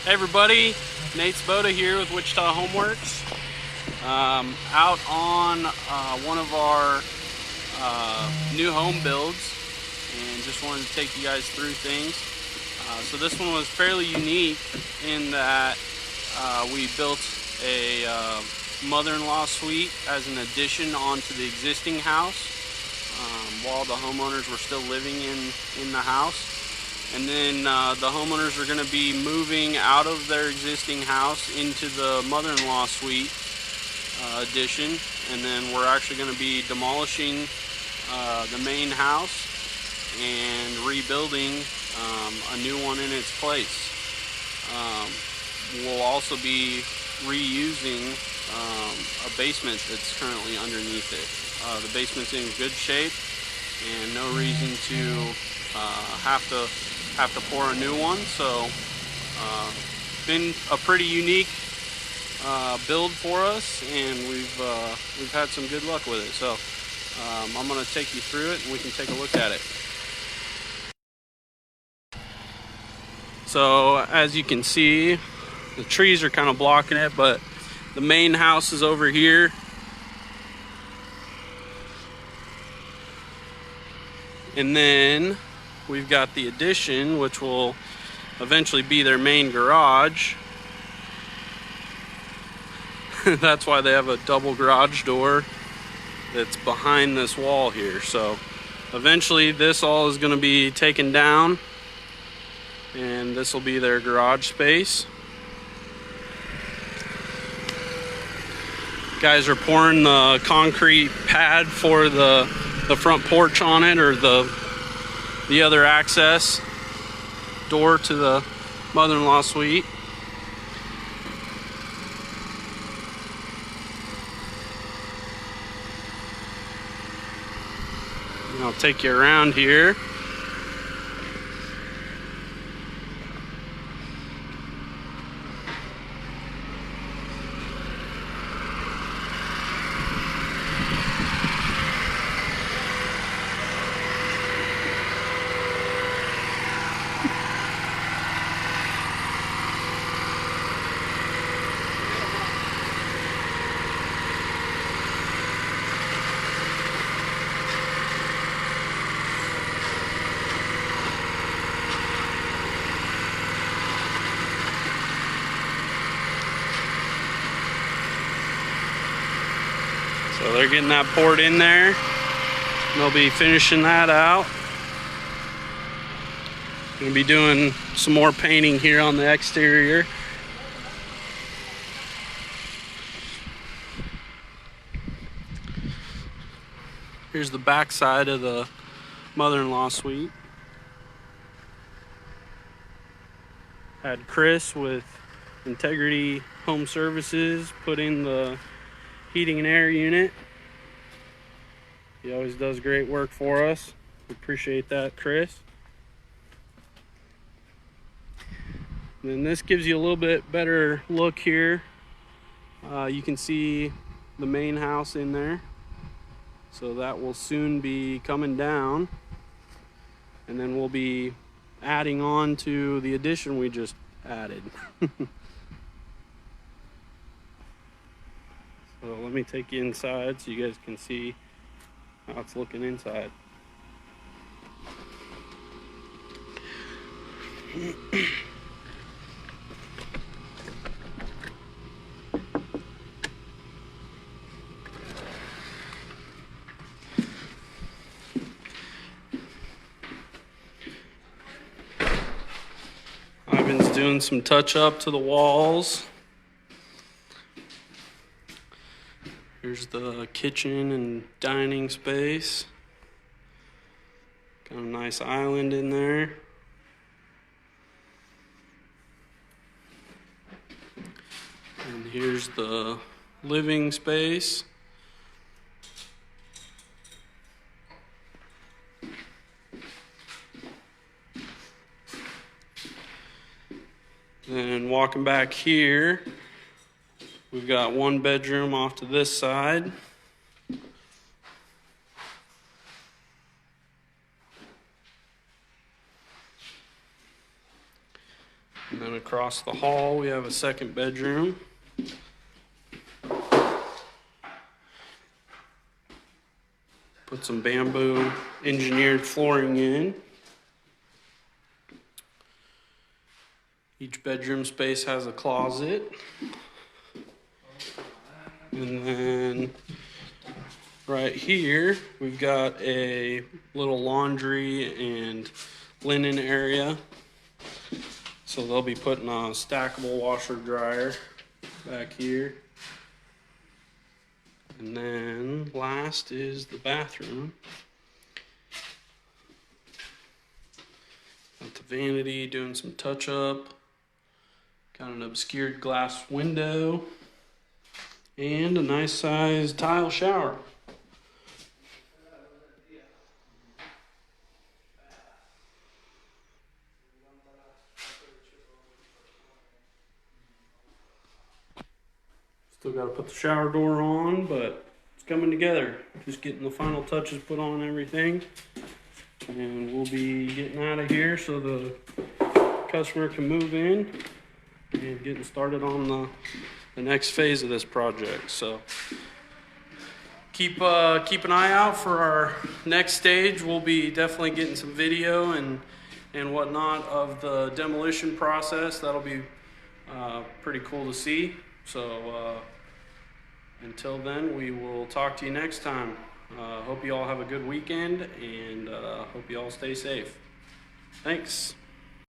Hey everybody, Nate Spoda here with Wichita Homeworks. Out on one of our new home builds, and just wanted to take you guys through things. So this one was fairly unique in that we built a mother-in-law suite as an addition onto the existing house while the homeowners were still living in the house. And then the homeowners are going to be moving out of their existing house into the mother-in-law suite addition. And then we're actually going to be demolishing the main house and rebuilding a new one in its place. We'll also be reusing a basement that's currently underneath it. The basement's in good shape and no reason to have to pour a new one. So been a pretty unique build for us, and we've had some good luck with it. So I'm going to take you through it and we can take a look at it. So as you can see, the trees are kind of blocking it, but the main house is over here. And then we've got the addition, which will eventually be their main garage. That's why they have a double garage door that's behind this wall here. So eventually this all is going to be taken down, and this will be their garage space. Guys are pouring the concrete pad for the front porch on it, or the other access door to the mother-in-law suite. And I'll take you around here. So they're getting that poured in there, and they'll be finishing that out. Gonna be doing some more painting here on the exterior. Here's the back side of the mother-in-law suite. Had Chris with Integrity Home Services put in the heating and air unit. He always does great work for us. We appreciate that, Chris. And then this gives you a little bit better look here. You can see the main house in there. So that will soon be coming down. And then we'll be adding on to the addition we just added. So let me take you inside so you guys can see how it's looking inside. Ivan's doing some touch up to the walls. Here's the kitchen and dining space. Got a nice island in there. And here's the living space. Then walking back here, we've got one bedroom off to this side. And then across the hall, we have a second bedroom. Put some bamboo engineered flooring in. Each bedroom space has a closet. And then right here, we've got a little laundry and linen area. So they'll be putting a stackable washer dryer back here. And then last is the bathroom. Got the vanity doing some touch up. Got an obscured glass window. And a nice sized tile shower. Still got to put the shower door on, but it's coming together. Just getting the final touches put on everything. And we'll be getting out of here so the customer can move in and getting started on the next phase of this project. So keep an eye out for our next stage. We'll be definitely getting some video and whatnot of the demolition process. That'll be pretty cool to see. So until then, we will talk to you next time. Hope you all have a good weekend, and hope you all stay safe. Thanks.